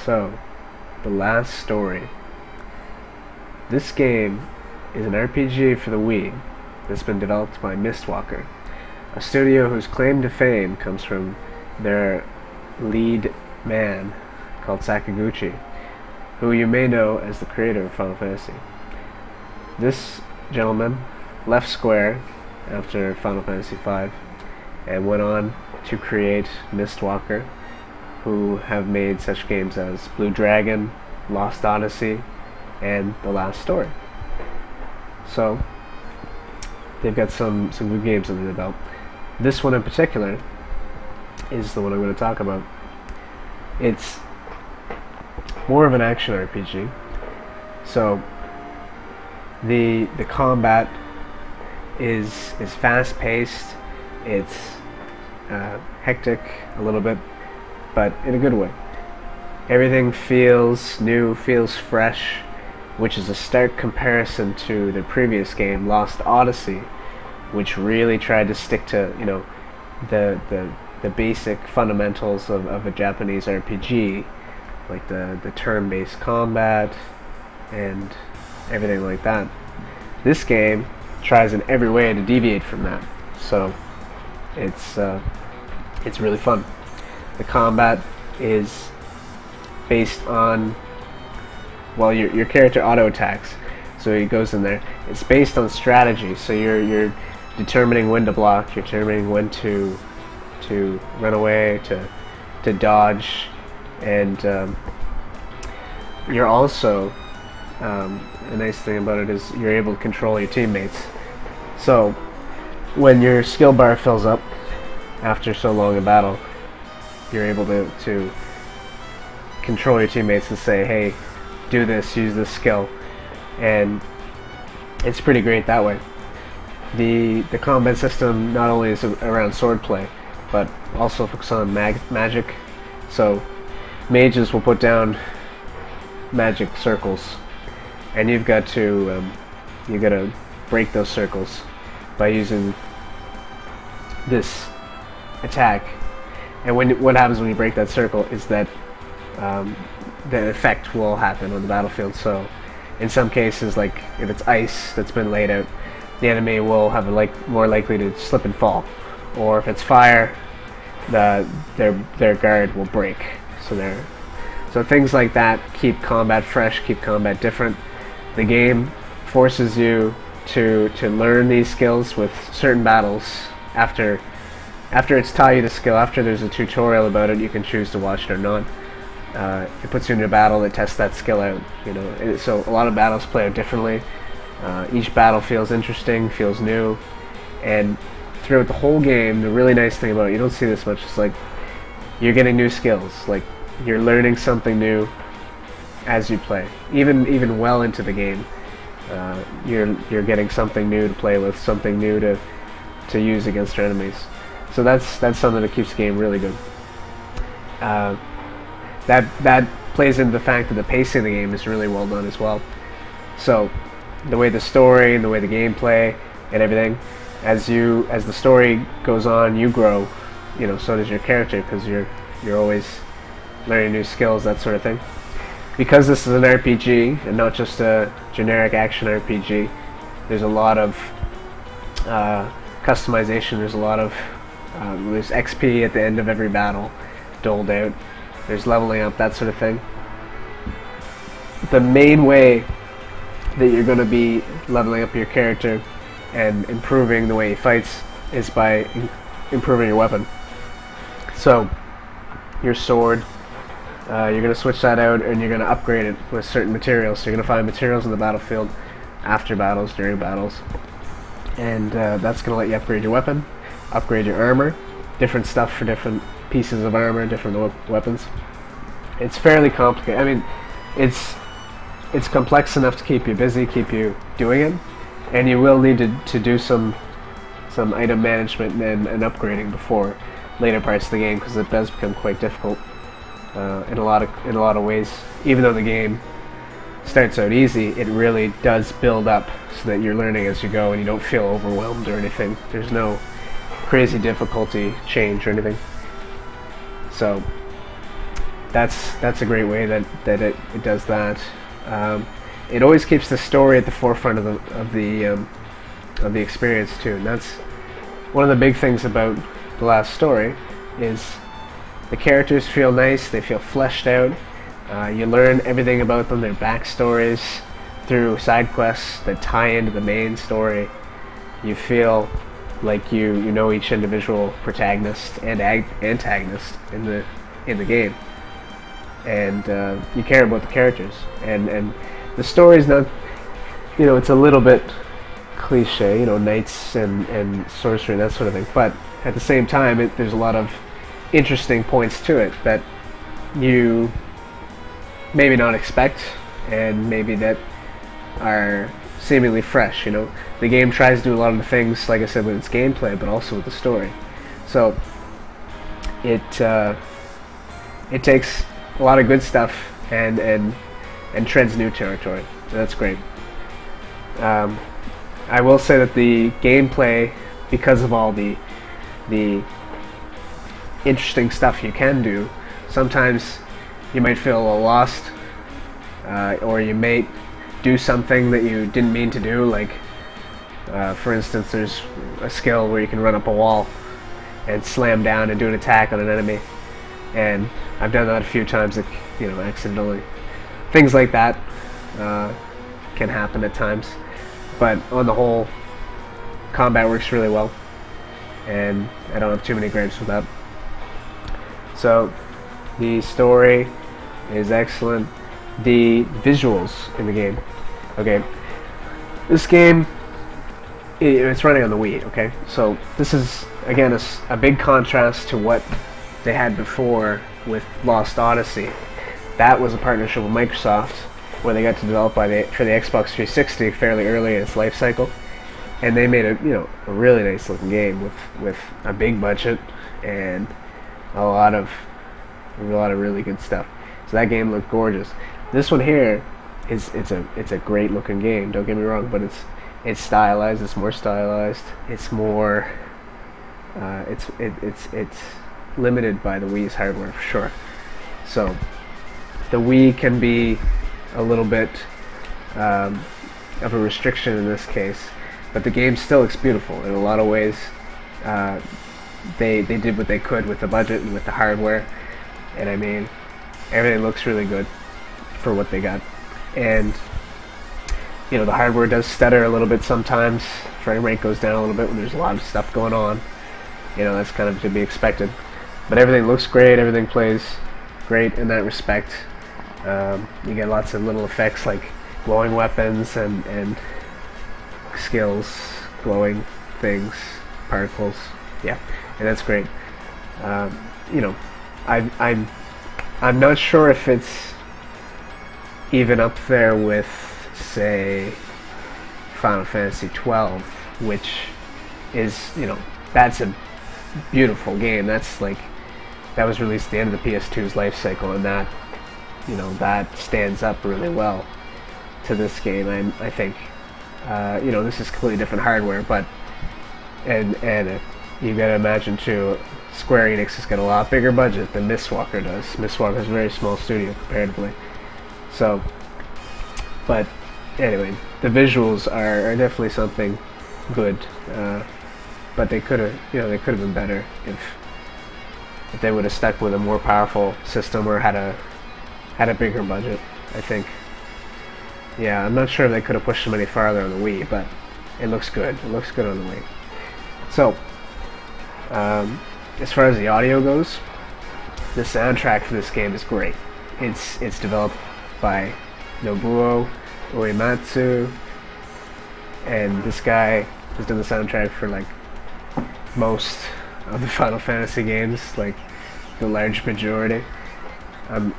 So, The Last Story. This game is an RPG for the Wii that's been developed by Mistwalker, a studio whose claim to fame comes from their lead man called Sakaguchi, who you may know as the creator of Final Fantasy. This gentleman left Square after Final Fantasy V and went on to create Mistwalker, who have made such games as Blue Dragon, Lost Odyssey, and The Last Story. So they've got some good games under their belt. This one in particular is the one I'm going to talk about. It's more of an action RPG. So the combat is fast-paced. It's hectic a little bit, but in a good way. Everything feels new, feels fresh, which is a stark comparison to the previous game, Lost Odyssey, which really tried to stick to, you know, the basic fundamentals of a Japanese RPG, like the turn-based combat and everything like that. This game tries in every way to deviate from that, so it's really fun. The combat is based on, well, your character auto attacks, so he goes in there. It's based on strategy, so you're determining when to block, you're determining when to run away, to dodge, and you're also the nice thing about it is you're able to control your teammates. So when your skill bar fills up after so long a battle, you're able to control your teammates and say, hey, do this, use this skill, and it's pretty great that way. The combat system not only is around swordplay, but also focuses on magic. So mages will put down magic circles, and you've got to break those circles by using this attack. And what happens when you break that circle is that the effect will happen on the battlefield. So in some cases, like if it's ice that's been laid out, the enemy will have more likely to slip and fall. Or if it's fire, their guard will break. So things like that keep combat fresh, keep combat different. The game forces you to learn these skills with certain battles. After it's taught you the skill, after there's a tutorial about it, you can choose to watch it or not. It puts you in a battle that tests that skill out. You know, so a lot of battles play out differently. Each battle feels interesting, feels new, and throughout the whole game, the really nice thing about it, you don't see this much, it's like you're getting new skills. Like you're learning something new as you play. Even well into the game, you're getting something new to play with, something new to use against your enemies. So that's something that keeps the game really good. That plays into the fact that the pacing of the game is really well done as well. So the way the story and the way the gameplay and everything, as the story goes on, you grow. You know, so does your character, because you're always learning new skills, that sort of thing. Because this is an RPG and not just a generic action RPG, there's a lot of customization. There's a lot of there's XP at the end of every battle doled out. There's leveling up, that sort of thing. The main way that you're going to be leveling up your character and improving the way he fights is by improving your weapon. So your sword, you're going to switch that out and you're going to upgrade it with certain materials. So you're going to find materials in the battlefield after battles, during battles, and that's going to let you upgrade your weapon, upgrade your armor, different stuff for different pieces of armor, different weapons. It's fairly complicated. I mean, it's complex enough to keep you busy, keep you doing it, and you will need to do some item management and upgrading before later parts of the game, because it does become quite difficult in a lot of ways. Even though the game starts out easy, it really does build up so that you're learning as you go and you don't feel overwhelmed or anything. There's no crazy difficulty change or anything. So that's a great way that it does that. It always keeps the story at the forefront of the experience too, and that's one of the big things about the last story. Is the characters feel nice, they feel fleshed out. You learn everything about them, their backstories, through side quests that tie into the main story. You feel like you know each individual protagonist and antagonist in the game, and you care about the characters. And the story's not, it's a little bit cliche, knights and sorcery and that sort of thing, but at the same time, there's a lot of interesting points to it that you maybe not expect, and maybe that are seemingly fresh. The game tries to do a lot of the things, like I said, with its gameplay, but also with the story. So it takes a lot of good stuff and treads new territory. That's great. I will say that the gameplay, because of all the interesting stuff you can do, sometimes you might feel a little lost, or you may do something that you didn't mean to do. Like, for instance, there's a skill where you can run up a wall and slam down and do an attack on an enemy, and I've done that a few times, accidentally. Things like that can happen at times, but on the whole, combat works really well, and I don't have too many gripes with that. So the story is excellent. The visuals in the game. Okay, this game, it's running on the Wii. Okay, so this is again a big contrast to what they had before with Lost Odyssey. That was a partnership with Microsoft, where they got to develop for the Xbox 360 fairly early in its life cycle, and they made a really nice looking game with a big budget and a lot of really good stuff. So that game looked gorgeous. This one here it's a great looking game. Don't get me wrong, but it's stylized. It's more stylized. It's more it's limited by the Wii's hardware for sure. So the Wii can be a little bit of a restriction in this case, but the game still looks beautiful in a lot of ways. They did what they could with the budget and with the hardware, and I mean, everything looks really good for what they got. And the hardware does stutter a little bit sometimes. Frame rate goes down a little bit when there's a lot of stuff going on. That's kind of to be expected. But everything looks great. Everything plays great in that respect. You get lots of little effects like glowing weapons and skills, glowing things, particles. Yeah, and that's great. I'm not sure if it's even up there with, say, Final Fantasy 12, which is, that's a beautiful game. That's like, that was released at the end of the PS2's life cycle, and that, that stands up really well to this game. I think, this is completely different hardware, but, and you gotta imagine too, Square Enix has got a lot bigger budget than Mistwalker does. Mistwalker is a very small studio comparatively. So, but anyway, the visuals are definitely something good. But they could have, they could have been better if they would have stuck with a more powerful system or had a bigger budget. I think. Yeah, I'm not sure if they could have pushed them any farther on the Wii, but it looks good. It looks good on the Wii. So, as far as the audio goes, the soundtrack for this game is great. It's developed by Nobuo Uematsu, and this guy has done the soundtrack for like most of the Final Fantasy games, like the large majority,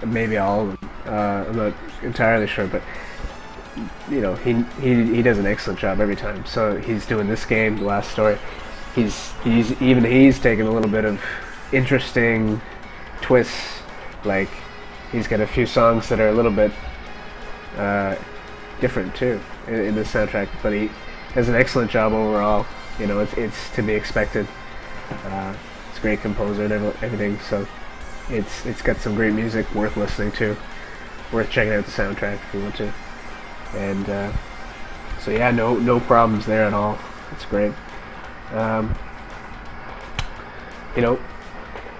maybe all of them. I'm not entirely sure, but he does an excellent job every time. So he's doing this game, the last story. He's taken a little bit of interesting twists. Like, he's got a few songs that are a little bit different too in the soundtrack, but he does an excellent job overall. It's to be expected. It's a great composer and everything. So it's got some great music worth listening to, worth checking out the soundtrack if you want to. And so yeah, no problems there at all. It's great. You know,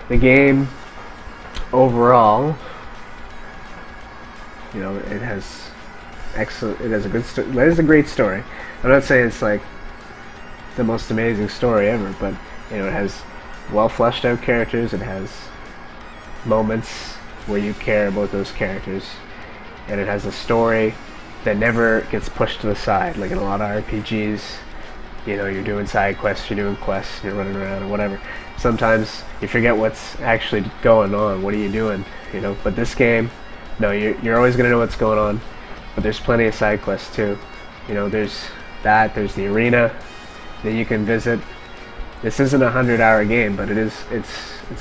the game overall, you know, it has excellent. It has a good. It has a great story. I'm not saying it's like the most amazing story ever, but you know, it has well fleshed out characters. It has moments where you care about those characters, and it has a story that never gets pushed to the side. Like in a lot of RPGs, you know, you're doing side quests, you're doing quests, you're running around or whatever. Sometimes you forget what's actually going on. What are you doing? You know, but this game, no, you're always gonna know what's going on. But there's plenty of side quests too. You know, there's there's the arena that you can visit. This isn't a 100-hour game, but it's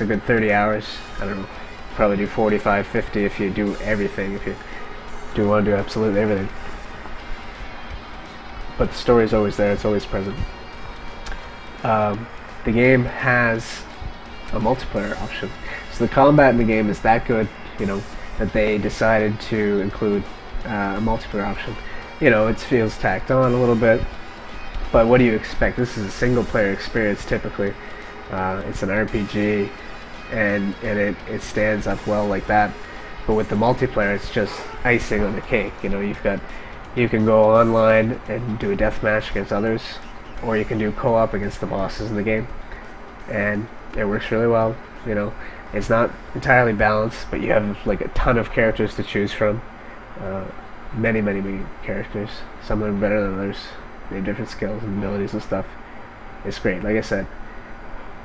a good 30 hours. I don't know, probably do 45, 50 if you do everything. If you do want to do absolutely everything. But the story is always there. It's always present. The game has a multiplayer option. So the combat in the game is that good, you know, that they decided to include a multiplayer option. You know, it feels tacked on a little bit, but what do you expect? This is a single-player experience typically. It's an RPG, and it stands up well like that. But with the multiplayer, it's just icing on the cake. You know, you can go online and do a deathmatch against others, or you can do co-op against the bosses in the game, and it works really well. You know, it's not entirely balanced, but you have like a ton of characters to choose from. Many characters. Some of them better than others. They have different skills and abilities and stuff. It's great. Like I said,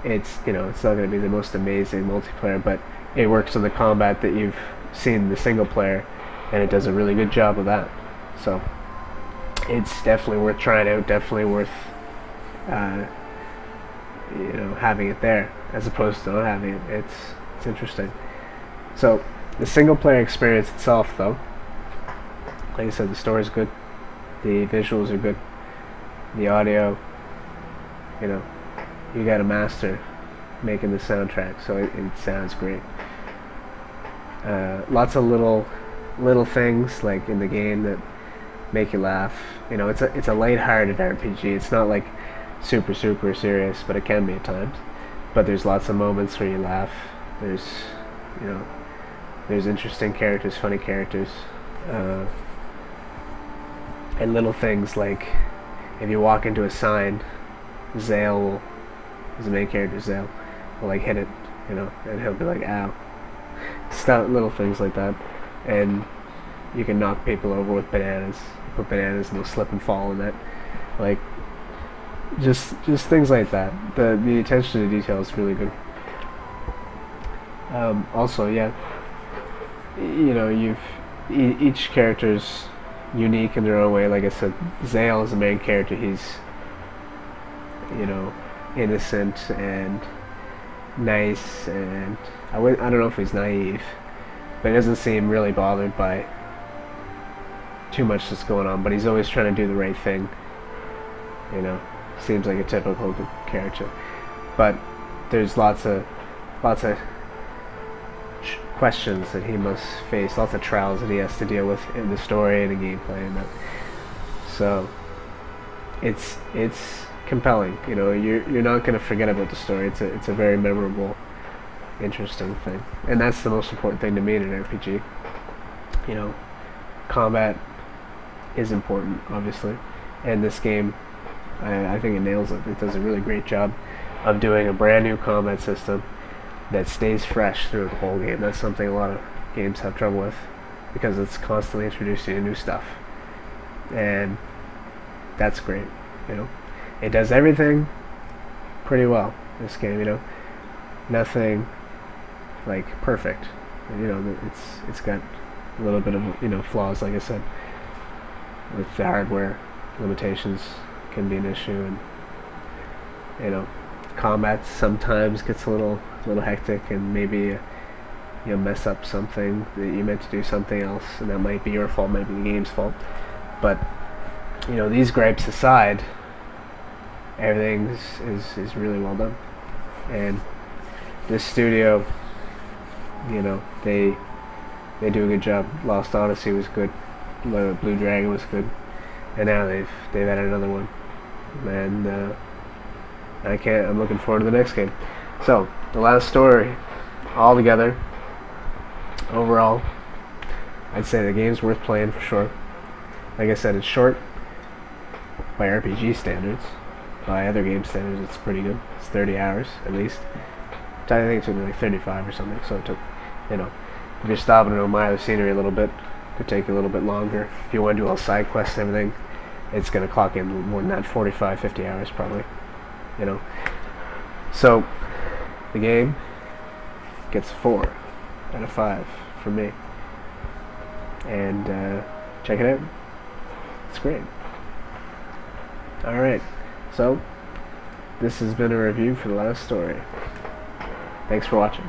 it's, you know, it's not going to be the most amazing multiplayer, but it works on the combat that you've seen in the single player, and it does a really good job of that. So it's definitely worth trying out. Definitely worth you know, having it there as opposed to not having it. It's interesting. So the single player experience itself, though, like I said, the story is good, the visuals are good, the audio, you know, you got a master making the soundtrack, so it sounds great. Lots of little things like in the game that make you laugh. You know, it's a light-hearted RPG. It's not like super serious, but it can be at times. But there's lots of moments where you laugh. There's, you know, there's interesting characters, funny characters. And little things like if you walk into a sign, Zale will, is the main character, Zale will like hit it, you know, and he'll be like, ow. Stuff, little things like that. And you can knock people over with bananas. You put bananas and they'll slip and fall in that. Like, just things like that. The attention to detail is really good. Also, yeah, you know, each character's unique in their own way. Like I said, Zale is the main character. He's, you know, innocent and nice, and I don't know if he's naive, but he doesn't seem really bothered by too much that's going on, but he's always trying to do the right thing, you know. Seems like a typical good character, but there's lots of questions that he must face, lots of trials that he has to deal with in the story and the gameplay and that. So it's compelling, you know. You're not going to forget about the story. It's a very memorable, interesting thing, and that's the most important thing to me in an RPG. You know, combat is important, obviously, and this game, I think it nails it. It does a really great job of doing a brand new combat system that stays fresh through the whole game. That's something a lot of games have trouble with, because it's constantly introducing new stuff, and that's great. You know, it does everything pretty well, this game. You know, nothing like perfect. You know, it's got a little bit of, you know, flaws, like I said, with the hardware limitations can be an issue, and, you know, combat sometimes gets a little hectic, and maybe you mess up something that you meant to do something else, and that might be your fault, might be the game's fault. But, you know, these gripes aside, everything is really well done. And this studio you know, they do a good job. Lost Odyssey was good. Blue Dragon was good, and now they've added another one, and I'm looking forward to the next game. So the last story, all together, overall, I'd say the game's worth playing for sure. Like I said, it's short by RPG standards. By other game standards, it's pretty good. It's 30 hours at least. I think it took me like 35 or something. So it took, you know, if you're stopping to admire the scenery a little bit, it could take you a little bit longer. If you want to do all side quests and everything, it's going to clock in more than that, 45, 50 hours probably. You know. So the game gets 4 out of 5 from me. And check it out. It's great. Alright, so this has been a review for the last story. Thanks for watching.